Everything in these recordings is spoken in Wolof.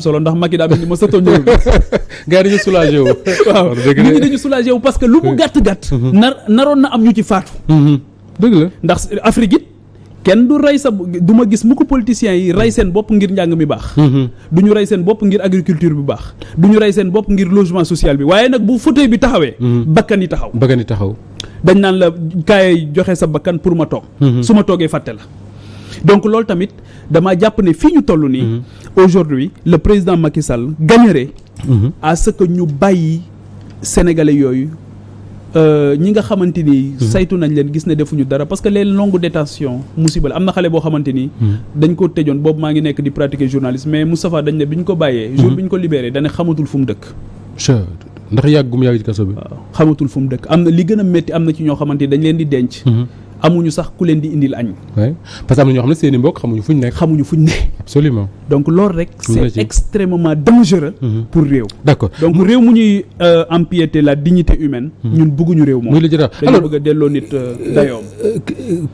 solo ndax Macky daa mel ni ma sa toñ gars yi dañu soulagé wu. waaw nit ñi dañu soulagé wu parce que lu mu gàtt-gàtt naroon na am ñu ci faatu. dëgg la ndax Afrique it kenn du rey sa du ma gis mu ko politiciens yi rey seen bopp ngir njàng mi baax. du ñu rey seen bopp ngir agriculture bi baax. du ñu rey seen bopp ngir logement social bi waaye nag bu fauteuil bi taxawee. bakkan yi taxaw. dañ naan la kaay joxe sa bakkan pour ma toog. su ma toogee fàtte la. donc loolu tamit dama jàpp ne fii ñu toll nii. aujourd'hui le président Macky Sall gagnerait à ce que ñu bàyyi sénégalais yooyu ñi nga xamante ni saytu nañ leen gis ne defuñu dara parce que les longues détentions musiba la am na xale boo xamante ni dañ ko tëjoon boobu maa ngi nekk di pratiquer journalisme mais Moustapha dañ ne bi ñu ko bàyyee jour bi ñu ko libéré dañ ne xamatul fu mu dëkk ndax yàggum yàgg ci kaso bi waaw xamatul fu mu dëkk am na li gën a métti am na ci ñoo xamante ni dañ leen di denc amuñu sax ku leen di indil añ. oui parce que am na ñoo xam ne seen i mbokk xamuñu fuñ nekk. absolument donc loolu rek. c'est extrêmement dangereux. pour réew. d'accord donc réew mu ñuy empiéter la dignité humaine. ñun bëgguñu réew moom. muy la jërëjëf dañoo bëgg a delloo nit dayoom.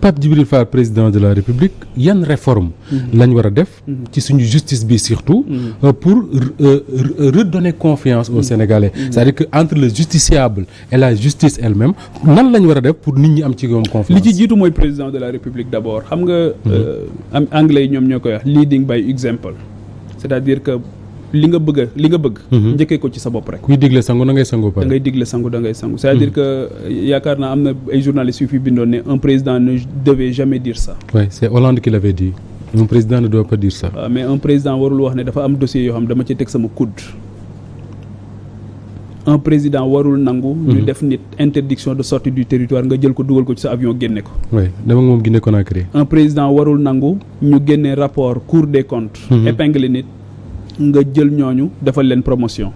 Pape Djibril Fall président de la République yan réforme lañ war a def. ci suñu justice bi surtout. pour redonner confiance aux Sénégalais. c'est-à-dire que entre le justiciable et la justice elle-même nan lañ war a def pour nit ñi am ci ñoom confiance. jiitu mooy président de la République d'abord xam nga anglais yi ñoom ñoo koy wax leading by example c'est-à-dire que li nga bëgg njëkkee ko ci sa bopp rek. kuy digle sangu da ngay sangu pare. da ngay digle sangu da ngay sangu c'est-à-dire que yaakaar naa am na ay journalistes yu fi bindoon ne un président ne devait jamais dire ça. oui c'est Hollande qui l'avait dit un président ne doit pas dire ça. mais un président warul wax ne dafa am dossier yoo xam dama ci teg sama coude. un président warul nangu. ñu def nit interdiction de sortie du territoire nga jël ko dugal ko ci sa avion génne ko. oui dama moom Guinée Conakry. un président warul nangu ñu génne rapport Cour des comptes. épingle nit nga jël ñooñu defal leen promotion.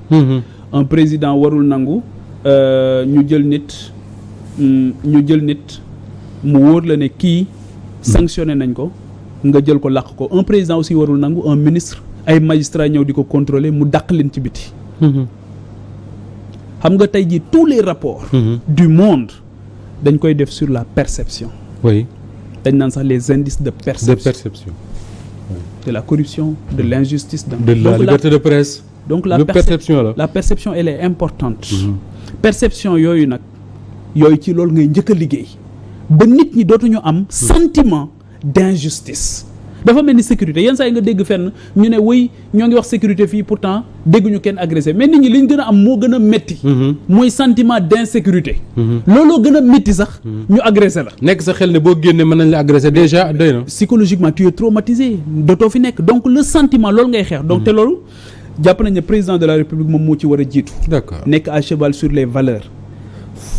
un président warul nangu ñu jël nit mu wóor la ne kii sanctionné nañ ko nga jël ko làq ko un président aussi warul nangu un ministre ay magistrat ñëw di ko contrôler mu dàq leen ci biti. xam nga tey jii tous les rapports du monde dañ koy def sur la perception. oui dañ naan sax les indices de perception. Oui. de la corruption de l'injustice. de la liberté de presse. donc la perception elle est importante. perception yooyu nag ci loolu ngay njëkk a liggéey ba nit ñi dootuñu am sentiment d'injustice. dafa mel ni sécurité yenn saa yi nga dégg fenn ñu ne wëy ñoo ngi wax sécurité fii pourtant dégguñu kenn agressé mais nit ñi li ñu gën a am moo gën a métti. mooy sentiment d'insécurité. looloo gën a métti sax. ñu agressé la. nekk sa xel ne boo génnee mën nañ la agressé déjà doy na. psychologiquement tu es traumatisé dootoo fi nekk donc le sentiment loolu ngay xeex. donc te loolu jàpp nañ ne président de la République moom moo ci war a jiitu. d'accord nekk à cheval sur les valeurs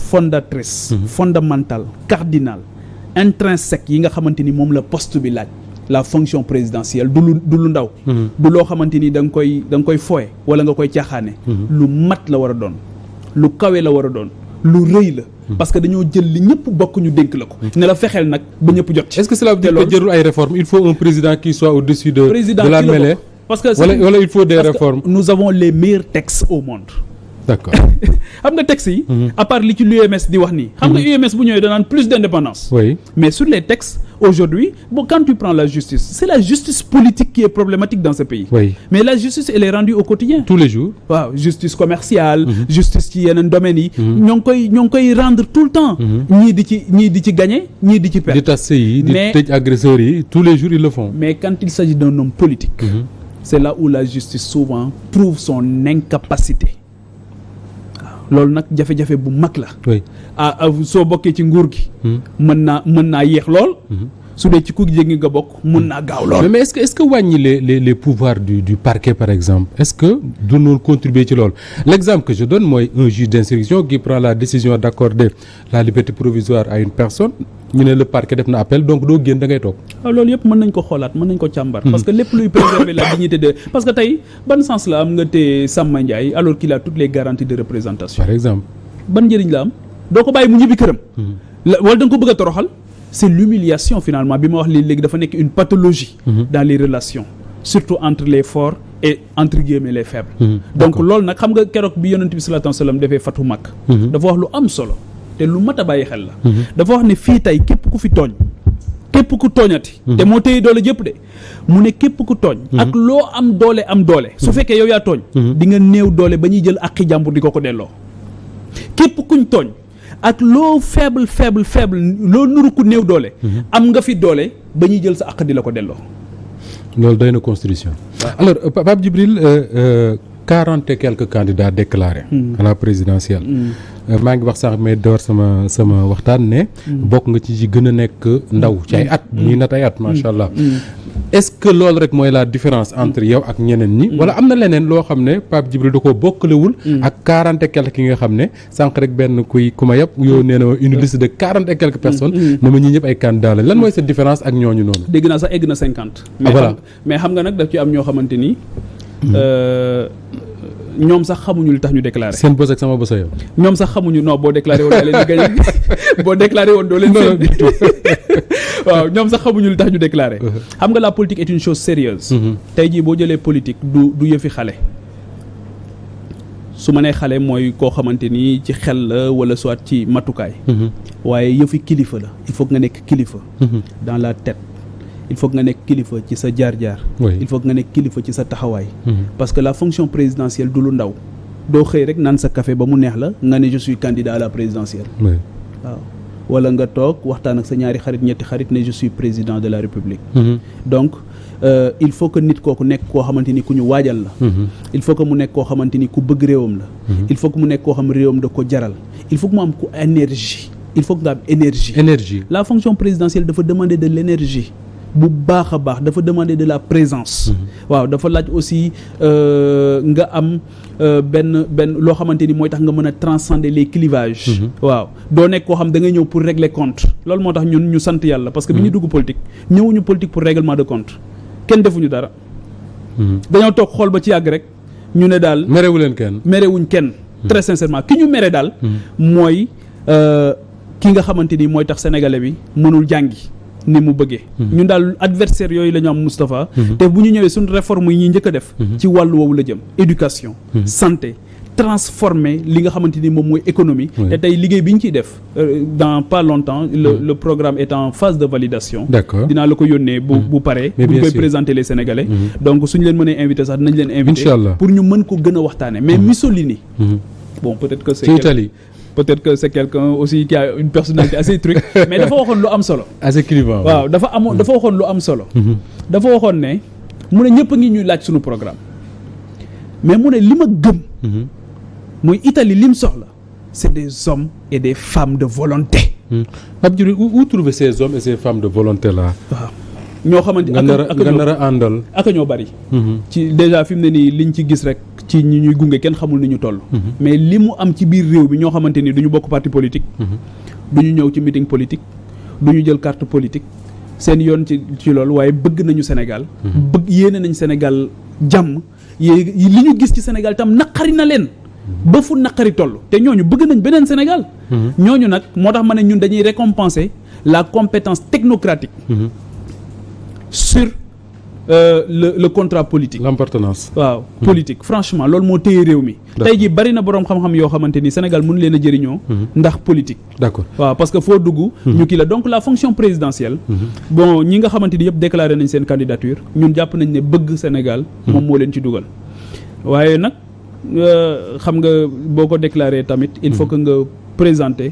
fondatrices. fondamentales cardinales intrinsèques yi nga xamante ni moom la poste bi laaj. la fonction présidentielle du lu ndaw. du loo xamante ni da nga koy fooye wala nga koy caaxaane. lu mat la war a doon lu kawe la war a doon lu rëy la. parce que dañoo jël li ñëpp bokk ñu dénk la ko. ne la fexeel nag ba ñëpp jot ci. est-ce que cela veut dire que jarul ay réformes il faut un président qui soit au-dessus de la mêlée. parce que wala il faut des réformes. nous avons les meilleurs textes au monde. d'accord xam nga textes yi. à part li ci l'UMS di wax nii. xam nga UMS bu ñëwee danaan plus d'indépendance. oui mais sur les textes aujourd'hui quand tu prends la justice c'est la justice politique qui est problématique dans ce pays. oui mais la justice elle est rendue au quotidien. tous les jours. waaw justice commerciale. justice ci yeneen domaines yi. ñoo ngi koy rendre tout le temps. ñii di ci gagner ñii di ci perdre. di tas yi di tëj agresseurs yi tous les jours ils le font. mais quand il s'agit d'un homme politique. c'est là où la justice souvent prouve son incapacité. loolu nag jafe-jafe bu mag la. oui soo bokkee ci nguur gi. mën naa yéex lool. su dee ci ku jégi nga bokk mën naa gaaw lool. mais est-ce que wàññi les pouvoirs du parquet par exemple est-ce que du noonu contribuer ci loolu l'exemple que je donne mooy un juge d'instruction qui prend la décision d'accorder la liberté provisoire à une personne ñu ne le parquet def na appel donc doo génn da ngay toog. loolu yëpp mën nañ ko xoolaat mën nañ ko càmbar. parce que lépp luy préserver la dignité de parce que tey ban sens la am nga téye Samba Ndiaye alors qu'il a toutes les garanties de représentation. par exemple. ban njëriñ la am doo ko bàyyi mu ñibbi këram. wala da nga ko bëgg a toroxal. c'est l'humiliation finalement bi ma wax léegi dafa nekk une pathologie. dans les relations surtout entre les forts et entre guillemets les faibles. donc loolu nag xam nga keroog bi yonent bi sallallahu alayhi wa sallam defee fatu Makka. dafa wax lu am solo te lu mat a bàyyi xel la. dafa wax ne fii tey képp ku fi tooñ képp ku tooñati. te moo téye doole jëpp de mu ne képp ku tooñ. ak loo am doole. su fekkee yow yaa tooñ. di nga néew doole ba ñuy jël àqi jàmbur di ko delloo. képp kuñ tooñ ak loo faible loo nuru ku néew doole. am nga fi doole ba ñuy jël sa àq di la ko delloo. loolu doy na constitution. alors Pape Djibril 40 et quelques candidats déclarés. à la présidentielle. maa ngi wax sax mais door sama waxtaan ne. bokk nga ci gën a nekk ndaw ci ay at. ñuy nat ay at macha allah. est-ce que loolu rek mooy la différence entre yow ak ñeneen ñi. wala am na leneen loo xam ne Pape Djibril da koo bokkalewul. ak 40 et quelques ki nga xam ne sànq rek benn ku ma yëpp yow nee na une liste de 40 et quelques personnes. ne ma ñii ñëpp ay candidats la lan mooy cette différence ak ñooñu noonu. dégg naa sax egg na 50. voilà mais xam nga nag daf ci am ñoo xamante ni. ñoom sax xamuñu li tax ñu déclaré. seen bës ak sama bës a yow. ñoom sax xamuñu non boo déclaré woon daa leen di gañe boo déclaré woon doo leen seen waaw ñoom sax xamuñu li tax ñu déclaré. xam nga la politique est une chose sérieuse. tey jii boo jëlee politique du yëfi xale. su ma nee xale mooy koo xamante ni ci xel la wala soit ci matukaay. waaye yëfi kilifa la il faut que nga nekk kilifa. dans la tête. il faut que nga nekk kilifa ci sa jaar-jaar. il faut que nga nekk kilifa ci sa taxawaay. parce que la fonction présidentielle du lu ndaw. doo xëy rek naan sa café ba mu neex la nga ne je suis candidat à la présidentielle. waaw wala nga toog waxtaan ak sa ñaari xarit ñetti xarit ne je suis président de la république. donc il faut que nit kooku nekk koo xamante ni ku ñu waajal la. il faut que mu nekk koo xamante ni ku bëgg réewam la. il faut que mu nekk koo xam réewam da ko jaral. il faut que mu am ku énergie. il faut que nga am énergie. la fonction présidentielle dafa demander de l'énergie. bu baax a baax dafa demander de la présence. waaw dafa laaj aussi nga am benn loo xamante ni mooy tax nga mën a transcender les clivages. waaw doo nekk koo xam da ngay ñëw pour régler compte loolu moo tax ñun ñu sant yàlla parce que bi ñu dugg politique ñëwuñu politique pour règlement de compte kenn defuñu dara. dañoo toog xool ba ci yàgg rek ñu ne daal. merewuñ kenn. très sincèrement ki ñu mere daal. mooy ki nga xamante ni mooy tax sénégalais bi mënul jàngi. ni mu bëggee ñun daal adversaire yooyu la ñu am Moustapha te bu ñu ñëwee suñu réforme yi ñuy njëkk a def ci wàllu woowu la jëm éducation santé transformer li nga xamante ni moom mooy économie te tey liggéey bi ñu ciy def dans pas longtemps le programme est en phase de validation dinaa la ko yónnee bu paree bu koy présenter les Sénégalais donc suñu leen mënee invité sax dinañ leen invité pour ñu mën ko gën a waxtaane mais Mussolini bon peut-être que c'est Italie peut-être que c'est quelqu'un aussi qui a une personnalité assez truc mais dafa waxoon lu am solo. assez clivant. waaw dafa waxoon lu am solo. dafa waxoon ne mu ne ñëpp a ngi ñuy laaj suñu programme mais mu ne li ma gëm. mooy Italie li mu soxla c'est des hommes et des femmes de volonté. Pape Djibril où trouver ces hommes et ces femmes de volonté là. waaw ñoo xamante nga nar a àndal. ak ñoo bari. ci déjà fi mu ne nii liñ ci gis rek. ci ñi ñuy gunge kenn xamul ni ñu toll. mais li mu am ci biir réew bi ñoo xamante ni du ñu bokk parti politique. du ñu ñëw ci meeting politique. du ñu jël carte politique. seen yoon ci loolu waaye bëgg nañu Sénégal. yéene nañ Sénégal jàmm. li ñu gis ci Sénégal tam naqari na leen. ba fu naqari toll te ñooñu bëgg nañ beneen Sénégal. ñooñu nag moo tax ma ne ñun dañuy récompenser la compétence technocratique. sur. le contrat politique. l'appartenance. waaw politique franchement loolu moo téye réew mi. tey jii bari na boroom xam-xam yoo xamante ni Sénégal mënu leen a jëriñoo. ndax politique. d'accord waaw parce que foo dugg. ñu kii la donc la fonction présidentielle. bon ñi nga xamante ni yëpp déclaré nañ seen candidature ñun jàpp nañ ne bëgg Sénégal. moom moo leen ci dugal. waaye nag xam nga boo ko déclaré tamit il faut que nga présenter.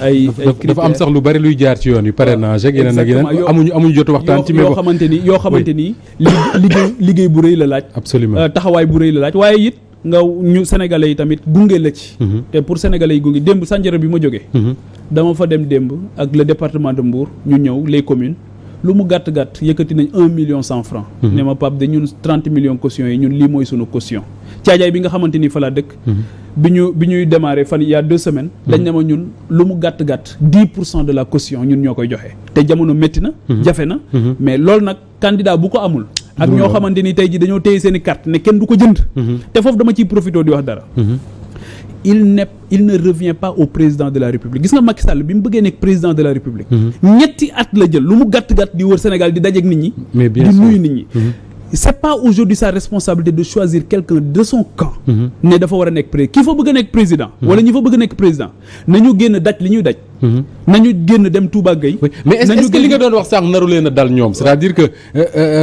ay dafa am sax lu bari luy jaar ci yoon yi parrainage ak yeneen ak yeneen amuñu jotu waxtaan ci yoo xamante ni liggéey bu rëy la laaj. absolument taxawaay bu rëy la laaj waaye it nga ñu sénégalais yi tamit gunge la ci. te pour sénégalais yi gunge démb Sandiara bi ma jógee. dama fa dem démb ak le département de Mbour ñu ñëw les communes lu mu gàtt yëkkati nañ 1 million 100 francs. ne ma Pape de ñun 30 millions caution yi ñun lii mooy sunu caution. caajaay bi nga xamante ni fa laa dëkk. bi ñuy démarrer fan il y a 2 semaines. dañ ne ma ñun lu mu gàtt 10% de la caution ñun ñoo koy joxe. te jamono métti na. jafe na. mais loolu nag candidat bu ko amul. ak ñoo xamante ni tey jii dañoo téye seen i carte ne kenn du ko jënd. te foofu dama ciy profité di wax dara. il ne revient pas au président de la République gis nga Macky Sall bi mu bëggee nekk président de la République. ñetti at la jël lu mu gàtt di wër Sénégal di dajeek nit ñi. mais bien di sûr nuyu nit ñi. c'est pas aujourd'hui sa responsabilité de choisir quelqu'un de son camp. ne dafa war a nekk président ki fa bëgg a nekk président. wala ñi fa bëgg a nekk président nañu génn daj li ñuy daj. nañu génn dem Touba Gueye. Oui. Mais est-ce que li nga doon wax sànq naru leen a dal ñoom c'est-à-dire que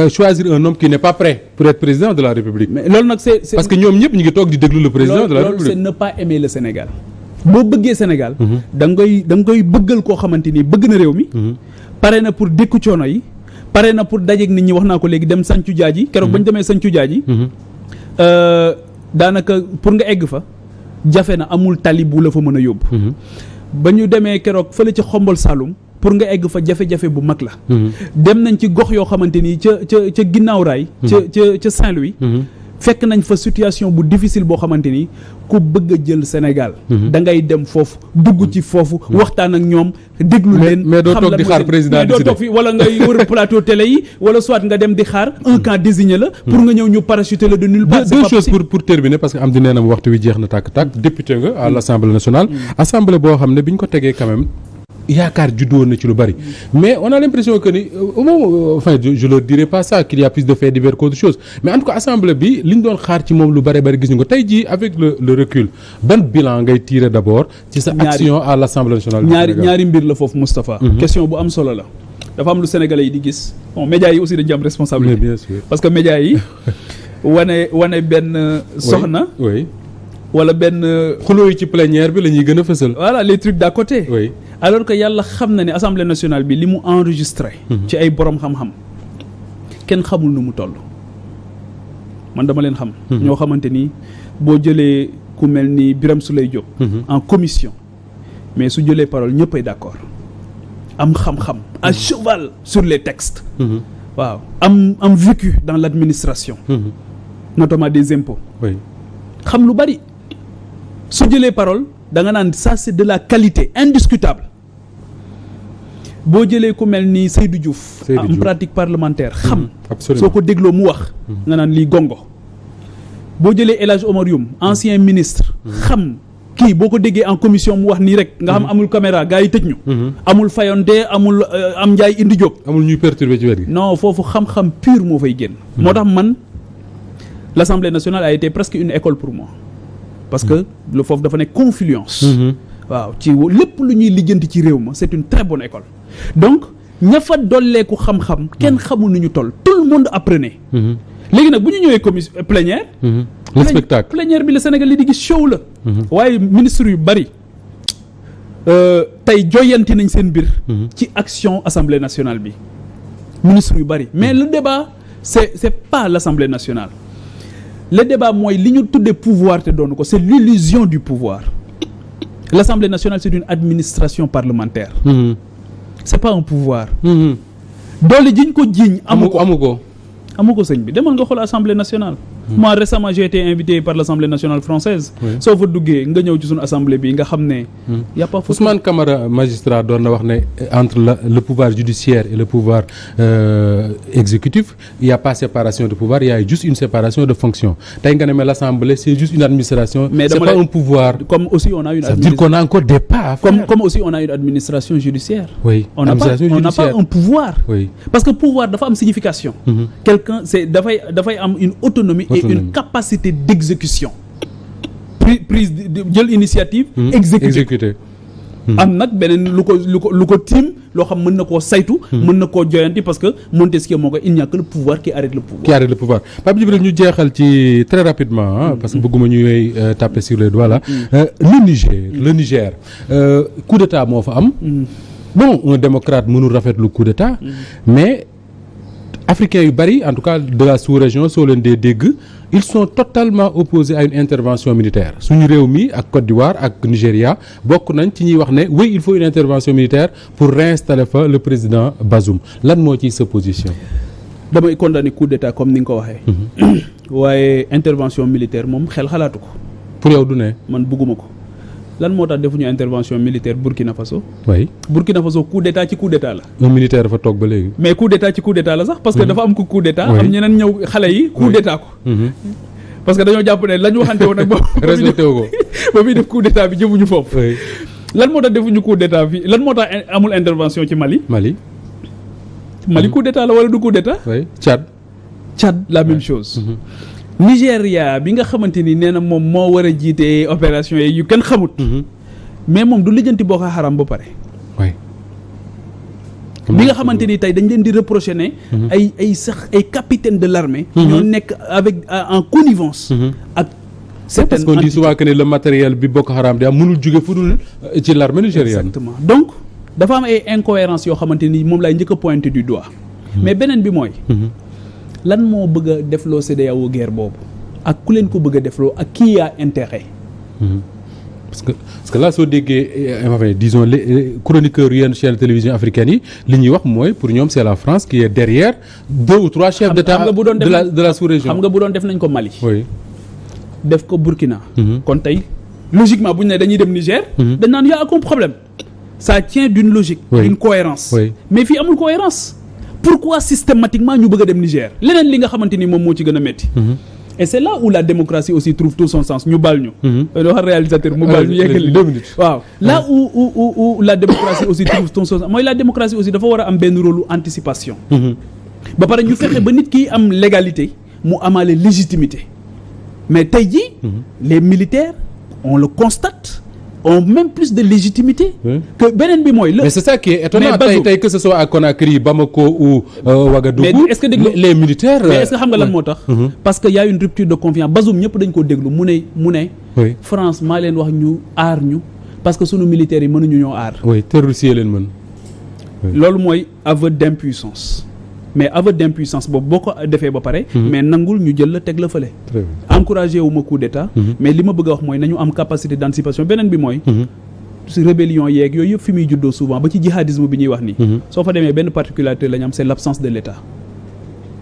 choisir un homme qui n'est pas prêt pour être président de la République. mais loolu nag c'est parce que ñoom ñëpp ñu ngi toog di déglu le président de la République. loolu c'est ne pas aimer le Sénégal. boo bëggee Sénégal. da nga koy bëggal koo xamante ni bëgg na réew mi. pare na pour dékku coono yi. pare na pour dajeeg nit ñi wax naa ko léegi dem Santhiou Diadji keroog ba ñu demee Santhiou Diadji. daanaka pour nga egg fa jafe na amul tali bu la fa mën a yóbbu. ba ñu demee keroog fële ca Xombol Saloum pour nga egg fa jafe-jafe bu mag la. dem nañ ci gox yoo xamante ni ca ginnaaw raay. ca Saint-Louis. fekk nañ fa situation bu difficile boo xamante ni ku bëgg a jël Sénégal. da ngay dem foofu dugg ci foofu. waxtaan ak ñoom déglu leen. mais doo toog di xaar président mais doo toog fi wala ngay wër plateau télé yi wala soit nga dem di xaar un camp désigné la. pour nga ñëw ñu parachuter la de nulle part. deux choses pour terminer parce que am di nee na waxtu wi jeex na tàkk-tàkk député nga à l'Assemblée nationale. assemblée boo xam ne bi ñu ko tegee quand même. yaakaar juddoo na ci lu bari mais on a l'impression que ni enfin je leur dirai pas ça qu'il y a plus de faits divers qu'autre chose mais en tout cas assemblée bi li ñu doon xaar ci moom lu bari gis ñu ko tey jii avec le recul ban bilan ngay tirer d'abord ci sa action à l'Assemblée nationale ñaari mbir la foofu Moustapha question bu am solo la dafa am lu Sénégalais yi di gis bon médias yi aussi dañu am responsabilité bien sûr parce que médias yi wane benn soxna oui wala benn xuloo yi ci plénière bi la ñuy gën a fësal voilà les trucs d'à côté oui alors que yàlla xam na ne Assemblée nationale bi li mu enregistré ci ay borom xam-xam kenn xamul nu mu toll man dama leen xam ñoo xamante ni boo jëlee ku mel ni Birame Souleye Diop en commission mais su jëlee parole ñëpp ay d'accord am xam-xam à cheval sur les textes waaw am vécu dans l'administration notamment des impôts oui xam lu bari su jëlee parole da nga naan ça c'est de la qualité indiscutable boo jëlee ku mel ni Seydou Diouf en pratique parlementaire xam soo ko dégloo mu wax nga naan lii gongo boo jëlee El Hadj Omar Youm ancien ministre xam kii boo ko déggee en commission mu wax nii rek nga xam amul caméra gars yi tëj ñu amul fayonte amul am njaay indi jóg amul ñuy perturber ci wet gi non foofu xam-xam pur moo fay génn moo tax man l'Assemblée nationale a été presque une école pour moi parce que le foofu dafa nekk confluence waaw ci lépp lu ñuy lijjanti ci réew ma c'est une très bonne école donc ña fa dolleeku xam-xam kenn xamul nu ñu toll tout le monde apprenait léegi nag bu ñu ñëwee commission plénière le spectacle plénière bi le Sénégal li di gis show la waaye ministre yu bari tey joyanti nañ seen mbir ci action Assemblée nationale bi ministre yu bari mais le débat c'est pas l'Assemblée nationale le débat mooy li ñu tuddee pouvoir te doonu ko c'est l'illusion du pouvoir l'Assemblée nationale c'est une administration parlementaire c'est pas un pouvoir doole jiñ ko jiiñ amu ko sëñ bi demal nga xool Assemblée nationale moi récemment j'ai été invité par l'Assemblée nationale française soo fa duggee nga ñëw ci suñu assemblée bi nga xam ne y a pas photo. Ousmane Camara magistrat doon na wax ne entre le pouvoir judiciaire et le pouvoir exécutif il y a pas séparation de pouvoir il y a juste une séparation de fonction tey nga ne mais l'Assemblée c'est juste une administration mais c'est pas un pouvoir comme aussi on a une ça veut dire qu'on a encore des pas à faire. comme aussi on a une administration judiciaire on n'a pas un pouvoir parce que pouvoir dafa am signification quelqu'un c'est dafay am une autonomie et une capacité d'exécution prise jël initiative exécuter am nag beneen lu ko tiim loo xam mën na koo saytu mën na koo joyanti parce que Montesquieu moo ko il n'y a que le pouvoir qui arrête le pouvoir Pape Djibril ñu jeexal ci très rapidement parce que bëgguma ñuy taper sur les doigts là le Niger coup d'état moo fa am bon un démocrate mënul rafetlu coup d'état mais africains yu bari en tout cas de la sous-région soo leen dee dégg ils sont totalement opposés à une intervention militaire suñu réew mi ak Côte d'Ivoire ak Nigéria bokk nañ ci ñuy wax ne oui il faut une intervention militaire pour réinstaller fa le président Bazoum lan moo ciy sa position damay condamner coup d'état comme ni nga ko waxee waaye intervention militaire moom xel xalaatu ko pour yow du ne man bugguma ko lan moo tax defuñu intervention militaire Burkina Faso oui Burkina Faso coup d'état ci coup d'état la un militaire dafa toog ba léegi mais coup d'état ci coup d'état la sax parce que dafa am coup d'état am ñeneen ñëw xale yi coup d'état ko parce que dañoo jàpp ne la ñu waxante woon nag respecté wu ko ba muy def coup d'état bi jëmuñu foofu lan moo tax defuñu coup d'état fii lan moo tax amul intervention ci Mali coup d'état la wala du coup d'état oui Tchad Tchad la même chose. Nigéria bi nga xamante ni nee na moom moo war a jiite opération yi yu kenn xamut. mais moom du lijjanti Boko Haram ba pare. bi nga xamante ni tey dañ leen di reprocher ne. ay capitaine de l'armée. ñoo nekk avec en connivence. ak parce qu'on dit souvent que ne le matériel bi Boko Haram di am mënul jóge fu dul ci l'armée nigériane. exactement donc dafa am ay incohérences yoo xamante ni moom laay njëkk a pointer du doigt. mais beneen bi mooy. lan moo bëgg a defloo CEDEAO guerre boobu ak ku leen ko bëgg a defloo ak qui a intérêt. parce que là soo déggee disons les chroniqueurs yenn chaîne télévision africaine yi li ñuy wax mooy pour ñoom c'est la France qui est derrière 2 ou 3 chefs d'État de la sous-région. xam nga bu doon def nañ ko Mali. oui def ko Burkina. kon tey logiquement bu ñu ne dañuy dem Niger. dañ naan y a aucun problème. ça tient d'une logique. d'une cohérence. mais fii amul cohérence. pourquoi systématiquement ñu bëgg a dem Niger leneen li nga xamante ni moom moo ci gën a métti. et c'est là où la démocratie aussi trouve tout son sens ñu baal ñu. wax réalisateur mu baal ñu yeggali 2 minutes. waaw là où la démocratie aussi trouve tout son sens mooy la démocratie aussi dafa war a am benn rôle anticipation. ba pare ñu fexe ba nit ki am légalité mu amaale légitimité mais tey jii. les militaires on le constate. ont même plus de légitimité. que beneen bi mooy. mais c'est ça qui est étonnant tey que ce soit à Conakry Bamako ou Ouagadougou. mais est-ce que déglu les militaires. mais est-ce que xam nga lan moo tax. parce que y a une rupture de confiance Bazoum ñëpp dañ koo déglu mu ne. France maa leen wax ñu aar ñu parce que sunu militaires yi mënuñu ñoo aar. oui terroristes yi leen mën. loolu mooy aveu d'impuissance. mais aveu d'impuissance boobu boo ko defee ba pare. mais nangul ñu jël la teg la fële. encouragé wu ma coup d'état. mais li ma bëgg a wax mooy nañu am capacité d'anticipation beneen bi mooy. si rébellion yeeg yooyu yëpp fi muy juddoo souvent ba ci jihadisme bi ñuy wax nii. soo fa demee benn particularité la ñu am c'est l'absence de l'État.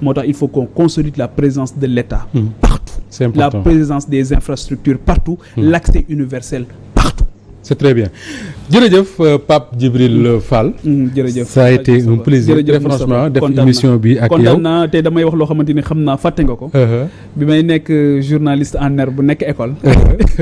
moo tax il faut qu'on consolide la présence de l'État. partout. C'est important. La présence des infrastructures partout. L'accès universel partout. C'est très bien jërëjëf Pape Djibril Fall. jërëjëf ça a été un plaisir très franchement def émission bi ak yow kontaan naa te damay wax loo xamante ni xam naa fàtte nga ko. bi may nekk journaliste en herbe bu nekk école.